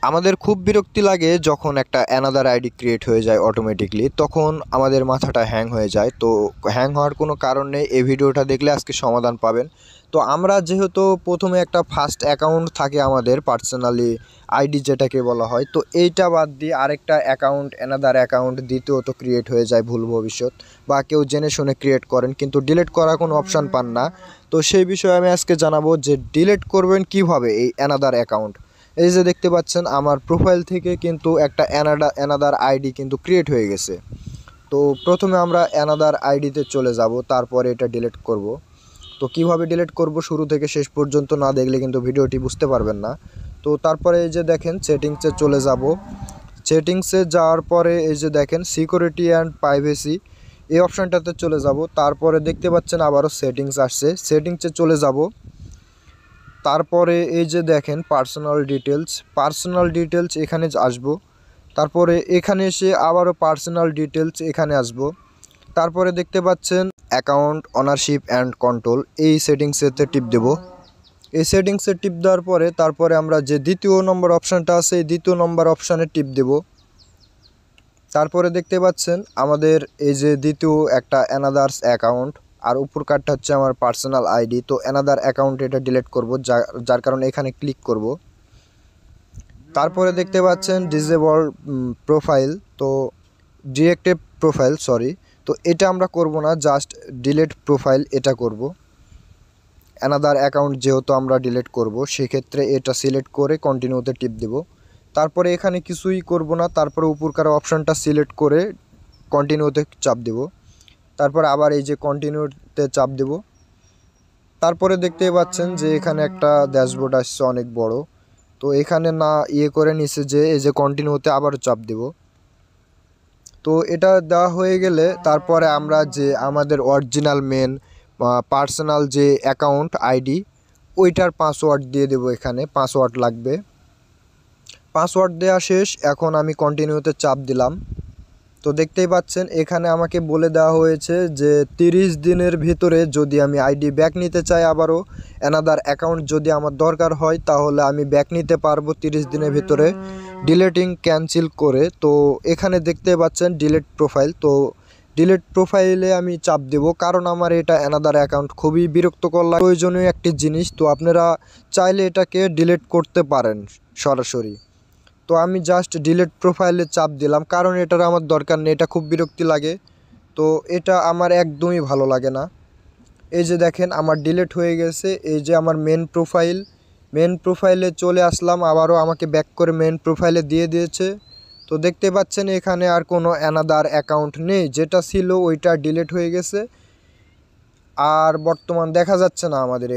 আমাদের খুব বিরক্তি লাগে যখন একটা অ্যানাদার আইডি ক্রিয়েট হয়ে যায় অটোমেটিকলি, তখন আমাদের মাথাটা হ্যাং হয়ে যায়। তো হ্যাং হওয়ার কোনো কারণ নেই, এই ভিডিওটা দেখলে আজকে সমাধান পাবেন। তো আমরা যেহেতু প্রথমে একটা ফার্স্ট অ্যাকাউন্ট থাকে আমাদের পার্সোনালি আইডি যেটাকে বলা হয়, তো এইটা বাদ দিয়ে আরেকটা অ্যাকাউন্ট অ্যানাদার অ্যাকাউন্ট দ্বিতীয়ত ক্রিয়েট হয়ে যায় ভুল ভবিষ্যৎ, বা কেউ জেনে শুনে ক্রিয়েট করেন কিন্তু ডিলিট করার কোনো অপশান পান না। তো সেই বিষয়ে আমি আজকে জানাবো যে ডিলিট করবেন কিভাবে এই অ্যানাদার অ্যাকাউন্ট। এই যে দেখতে পাচ্ছেন আমার প্রোফাইল থেকে কিন্তু একটা অ্যানাদার আইডি কিন্তু ক্রিয়েট হয়ে গেছে। তো প্রথমে আমরা অ্যানাদার আইডিতে চলে যাব, তারপরে এটা ডিলিট করব। তো কিভাবে ডিলিট করব শুরু থেকে শেষ পর্যন্ত না দেখলে কিন্তু ভিডিওটি বুঝতে পারবেন না। তো তারপরে এই যে দেখেন সেটিংসে চলে যাব। সেটিংসে যাওয়ার পরে এই যে দেখেন সিকিউরিটি অ্যান্ড প্রাইভেসি, এই অপশানটাতে চলে যাব। তারপরে দেখতে পাচ্ছেন আবারও সেটিংস আসছে, সেটিংসে চলে যাব। তারপরে এই যে দেখেন পার্সোনাল ডিটেলস এখানে আসব। তারপরে এখানে এসে আবারও পার্সোনাল ডিটেলস এখানে আসব। তারপরে দেখতে পাচ্ছেন অ্যাকাউন্ট ওনারশিপ অ্যান্ড কন্ট্রোল, এই সেটিংসেতে টিপ দেব। এই সেটিংসে টিপ দেওয়ার পরে তারপরে আমরা যে দ্বিতীয় নম্বর অপশানটা আছে এই দ্বিতীয় নম্বর অপশানে টিপ দেব। তারপরে দেখতে পাচ্ছেন আমাদের এই যে দ্বিতীয় একটা অ্যানাদার্স অ্যাকাউন্ট, আর উপর কার্ডটা হচ্ছে আমার পার্সোনাল আইডি। তো অ্যানাদার অ্যাকাউন্ট এটা ডিলিট করব, যার কারণে এখানে ক্লিক করব। তারপরে দেখতে পাচ্ছেন ডিসেবল প্রোফাইল, তো ডিএক্টিভ প্রোফাইল সরি, তো এটা আমরা করব না, জাস্ট ডিলিট প্রোফাইল এটা করব। অ্যানাদার অ্যাকাউন্ট যেহেতু আমরা ডিলিট করব সেক্ষেত্রে এটা সিলেক্ট করে কন্টিনিউতে টিপ দেব। তারপরে এখানে কিছুই করব না, তারপরে উপরকার অপশানটা সিলেক্ট করে কন্টিনিউতে চাপ দেব। তারপর আবার এই যে কন্টিনিউতে চাপ দেব। তারপরে দেখতে পাচ্ছেন যে এখানে একটা ড্যাশবোর্ড আসছে অনেক বড়। তো এখানে না করে নিচে যে এই যে কন্টিনিউতে আবারও চাপ দেব। তো এটা দেওয়া হয়ে গেলে তারপরে আমরা যে আমাদের অরিজিনাল মেন পার্সোনাল যে অ্যাকাউন্ট আইডি ওইটার পাসওয়ার্ড দিয়ে দেব, এখানে পাসওয়ার্ড লাগবে। পাসওয়ার্ড দেওয়া শেষ, এখন আমি কন্টিনিউতে চাপ দিলাম। তো দেখতেই পাচ্ছেন এখানে আমাকে বলে দেওয়া হয়েছে যে 30 দিনের ভিতরে যদি আমি আইডি ব্যাক নিতে চাই, আবারও অ্যানাদার অ্যাকাউন্ট যদি আমার দরকার হয় তাহলে আমি ব্যাক নিতে পারবো 30 দিনের ভিতরে ডিলিটিং ক্যান্সেল করে। তো এখানে দেখতে পাচ্ছেন ডিলিট প্রোফাইল, তো ডিলিট প্রোফাইলে আমি চাপ দেব, কারণ আমার এটা অ্যানাদার অ্যাকাউন্ট খুবই বিরক্তকর লাগে, প্রয়োজনীয় একটি জিনিস। তো আপনারা চাইলে এটাকে ডিলিট করতে পারেন সরাসরি। তো আমি জাস্ট ডিলিট প্রোফাইলে চাপ দিলাম, কারণ এটার আমার দরকার নেই, এটা খুব বিরক্তি লাগে। তো এটা আমার একদমই ভালো লাগে না। এই যে দেখেন আমার ডিলিট হয়ে গেছে, এই যে আমার মেন প্রোফাইলে চলে আসলাম, আবারও আমাকে ব্যাক করে মেন প্রোফাইলে দিয়ে দিয়েছে। তো দেখতে পাচ্ছেন এখানে আর কোনো অ্যানাদার অ্যাকাউন্ট নেই, যেটা ছিল ওইটা ডিলিট হয়ে গেছে, আর বর্তমান দেখা যাচ্ছে না আমাদের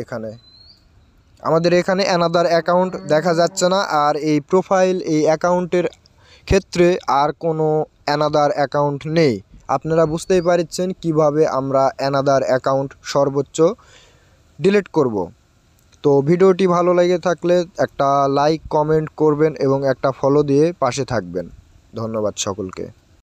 এখানে অ্যানাদার অ্যাকাউন্ট দেখা যাচ্ছে না। আর এই প্রোফাইল এই অ্যাকাউন্টের ক্ষেত্রে আর কোনো অ্যানাদার অ্যাকাউন্ট নেই। আপনারা বুঝতেই পারছেন কিভাবে আমরা অ্যানাদার অ্যাকাউন্ট সর্বোচ্চ ডিলিট করব। তো ভিডিওটি ভালো লেগে থাকলে একটা লাইক কমেন্ট করবেন এবং একটা ফলো দিয়ে পাশে থাকবেন। ধন্যবাদ সকলকে।